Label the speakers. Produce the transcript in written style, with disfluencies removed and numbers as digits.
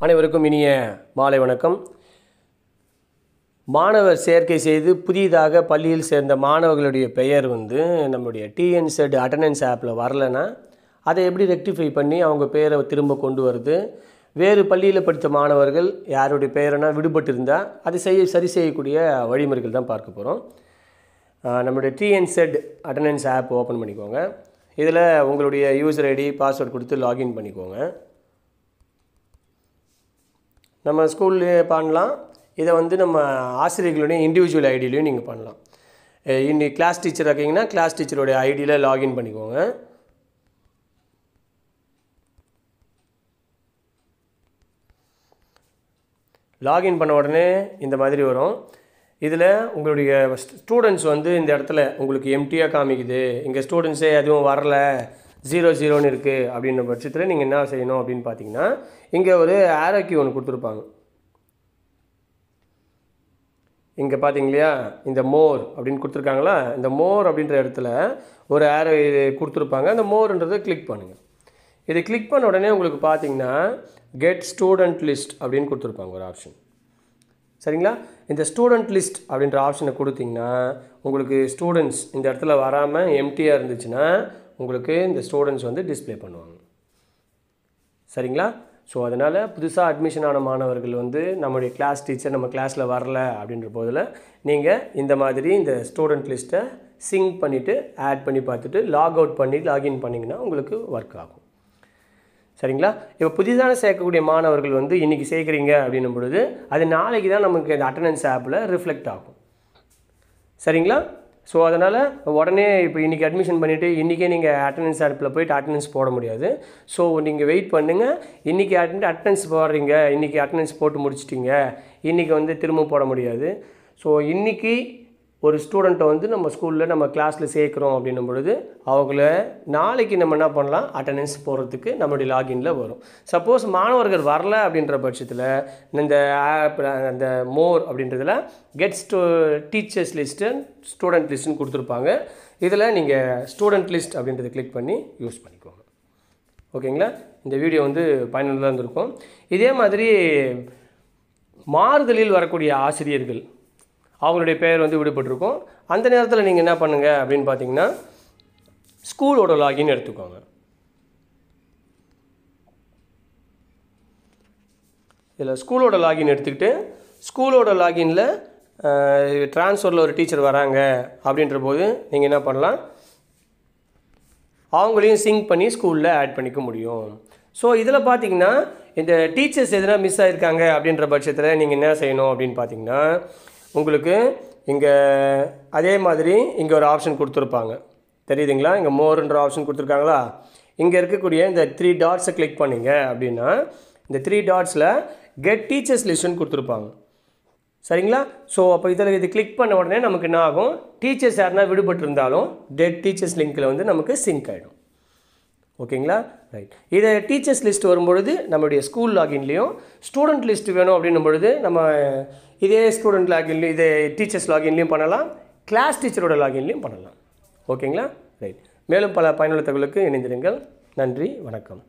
Speaker 1: அனைவருக்கும் இனிய மாலை வணக்கம். மாணவர் சேர்க்கை செய்து புதிதாக பள்ளியில் சேர்ந்த மாணவர்களுடைய பெயர் நம்முடைய டிஎன்செட் அட்டண்டன்ஸ் ஆப்பில் வரலைன்னா அதை எப்படி ரெக்டிஃபை பண்ணி அவங்க பெயரை திரும்ப கொண்டு வருது, வேறு பள்ளியில் படித்த மாணவர்கள் யாருடைய பெயரைனா விடுபட்டு இருந்தால் அதை சரி செய்யக்கூடிய வழிமுறைகள் தான் பார்க்க போகிறோம். நம்முடைய டிஎன்செட் அட்டண்டன்ஸ் ஆப் ஓப்பன் பண்ணிக்கோங்க. இதில் உங்களுடைய யூசர் ஐடி பாஸ்வேர்ட் கொடுத்து லாகின் பண்ணிக்கோங்க. நம்ம ஸ்கூல்லேயே பண்ணலாம். இதை நம்ம ஆசிரியர்களுடைய இண்டிவிஜுவல் ஐடியிலையும் நீங்கள் பண்ணலாம். இன்னைக்கு கிளாஸ் டீச்சர் இருக்கீங்கன்னா கிளாஸ் டீச்சருடைய ஐடியில் லாகின் பண்ணிக்கோங்க. லாகின் பண்ண உடனே இந்த மாதிரி வரும். இதில் உங்களுடைய ஸ்டூடெண்ட்ஸ் இந்த இந்த இடத்துல உங்களுக்கு எம்டியாக காமிக்குது. இங்கே ஸ்டூடெண்ட்ஸே எதுவும் வரல, 0 இருக்குது அப்படின்ற பட்சத்தில் நீங்கள் என்ன செய்யணும் அப்படின்னு பார்த்தீங்கன்னா, இங்கே ஒரு ஆரோ கீ ஒன்று கொடுத்துருப்பாங்க. இங்கே பார்த்தீங்க இல்லையா, இந்த மோர் அப்படின்னு கொடுத்துருக்காங்களா, இந்த மோர் அப்படின்ற இடத்துல ஒரு ஆரோ கொடுத்துருப்பாங்க. அந்த மோர்ன்றதை கிளிக் பண்ணுங்கள். இதை கிளிக் பண்ண உடனே உங்களுக்கு பார்த்தீங்கன்னா கெட் ஸ்டூடெண்ட் லிஸ்ட் அப்படின்னு கொடுத்துருப்பாங்க ஒரு ஆப்ஷன். சரிங்களா? இந்த ஸ்டூடெண்ட் லிஸ்ட் அப்படின்ற ஆப்ஷனை கொடுத்தீங்கன்னா உங்களுக்கு ஸ்டூடெண்ட்ஸ் இந்த இடத்துல வராமல் எம்டியாக இருந்துச்சுன்னா உங்களுக்கு இந்த ஸ்டூடெண்ட்ஸ் டிஸ்பிளே பண்ணுவாங்க. சரிங்களா? ஸோ அதனால் புதுசாக அட்மிஷன் ஆன மாணவர்கள் நம்முடைய கிளாஸ் டீச்சர் நம்ம கிளாஸில் வரல அப்படின்ற போதில் நீங்கள் இந்த மாதிரி இந்த ஸ்டூடெண்ட் லிஸ்ட்டை சிங்க் பண்ணிவிட்டு ஆட் பண்ணி பார்த்துட்டு லாக் அவுட் பண்ணி லாகின் பண்ணிங்கன்னா உங்களுக்கு ஒர்க் ஆகும். சரிங்களா? இப்போ புதிதாக சேர்க்கக்கூடிய மாணவர்கள் இன்றைக்கி சேர்க்குறீங்க அப்படின்னும் பொழுது அது நாளைக்கு தான் நமக்கு இந்த அட்டண்டன்ஸ் ஆப்பில் ரிஃப்ளெக்ட் ஆகும். சரிங்களா? ஸோ அதனால் உடனே இப்போ இன்றைக்கி அட்மிஷன் பண்ணிவிட்டு இன்றைக்கே நீங்கள் அட்டண்டன்ஸ் ஆப்பில் போய்ட்டு அட்டண்டன்ஸ் போட முடியாது. ஸோ நீங்கள் வெயிட் பண்ணுங்கள். இன்றைக்கி அட்டண்டன்ஸ் போடுறீங்க, இன்றைக்கி அட்டண்டன்ஸ் போட்டு முடிச்சிட்டிங்க, இன்றைக்கி திரும்ப போட முடியாது. ஸோ இன்றைக்கி ஒரு ஸ்டூடெண்ட்டை நம்ம ஸ்கூலில் நம்ம கிளாஸில் சேர்க்குறோம் அப்படின்னும் பொழுது அவங்கள நாளைக்கு நம்ம என்ன பண்ணலாம், அட்டண்டன்ஸ் போடுறதுக்கு நம்மளுடைய லாகின்ல வரும். சப்போஸ் மாணவர்கள் வரல அப்படின்ற பட்சத்தில் இந்த ஆப் அந்த மோர் அப்படின்றதில் கெட் டீச்சர்ஸ் லிஸ்ட்டு ஸ்டூடெண்ட் லிஸ்ட்டுன்னு கொடுத்துருப்பாங்க. இதில் நீங்கள் ஸ்டூடெண்ட் லிஸ்ட் அப்படின்றத கிளிக் பண்ணி யூஸ் பண்ணிக்கோங்க. ஓகேங்களா? இந்த வீடியோ பயனுள்ளதாக இருந்திருக்கும். இதே மாதிரி மாறுதலில் வரக்கூடிய ஆசிரியர்கள் அவங்களுடைய பெயர் விடுபட்டிருக்கும். அந்த நேரத்தில் நீங்கள் என்ன பண்ணுங்கள் அப்படின்னு பார்த்தீங்கன்னா ஸ்கூலோட லாகின் எடுத்துக்கோங்க. இதில் ஸ்கூலோட லாகின் எடுத்துக்கிட்டு ஸ்கூலோட லாகினில் ட்ரான்ஸ்ஃபரில் ஒரு டீச்சர் வராங்க அப்படின்ற போது நீங்கள் என்ன பண்ணலாம், அவங்களையும் சிங்க் பண்ணி ஸ்கூலில் ஆட் பண்ணிக்க முடியும். ஸோ இதில் பார்த்தீங்கன்னா இந்த டீச்சர்ஸ் எதுனா மிஸ் ஆகிருக்காங்க அப்படின்ற பட்சத்தில் நீங்கள் என்ன செய்யணும் அப்படின்னு பார்த்தீங்கன்னா உங்களுக்கு இங்கே அதே மாதிரி இங்கே ஒரு ஆப்ஷன் கொடுத்துருப்பாங்க. தெரியுதுங்களா? இங்கே மோர்ன்ற ஆப்ஷன் கொடுத்துருக்காங்களா, இங்கே இருக்கக்கூடிய இந்த 3 டாட்ஸை கிளிக் பண்ணிங்க அப்படின்னா இந்த 3 டாட்ஸில் கெட் டீச்சர்ஸ் லிஸ்ட்டுன்னு கொடுத்துருப்பாங்க. சரிங்களா? ஸோ அப்போ இது கிளிக் பண்ண உடனே நமக்கு என்ன ஆகும், டீச்சர்ஸ் யாருன்னா விடுபட்டு இருந்தாலும் டெட் டீச்சர்ஸ் லிங்க்கில் நமக்கு சிங்க் ஆகிடும். ஓகேங்களா? ரைட். இதை டீச்சர்ஸ் லிஸ்ட் வரும்பொழுது நம்மளுடைய ஸ்கூல் லாகின்லேயும் ஸ்டூடெண்ட் லிஸ்ட் வேணும் அப்படின்னும் பொழுது நம்ம இதே ஸ்டூடெண்ட் லாகின்லேயும் இதே டீச்சர்ஸ் லாகின்லேயும் பண்ணலாம், கிளாஸ் டீச்சரோட லாகின்லேயும் பண்ணலாம். ஓகேங்களா? ரைட். மேலும் பல பயனுள்ள தகவலுக்கு இணைந்திருங்கள். நன்றி, வணக்கம்.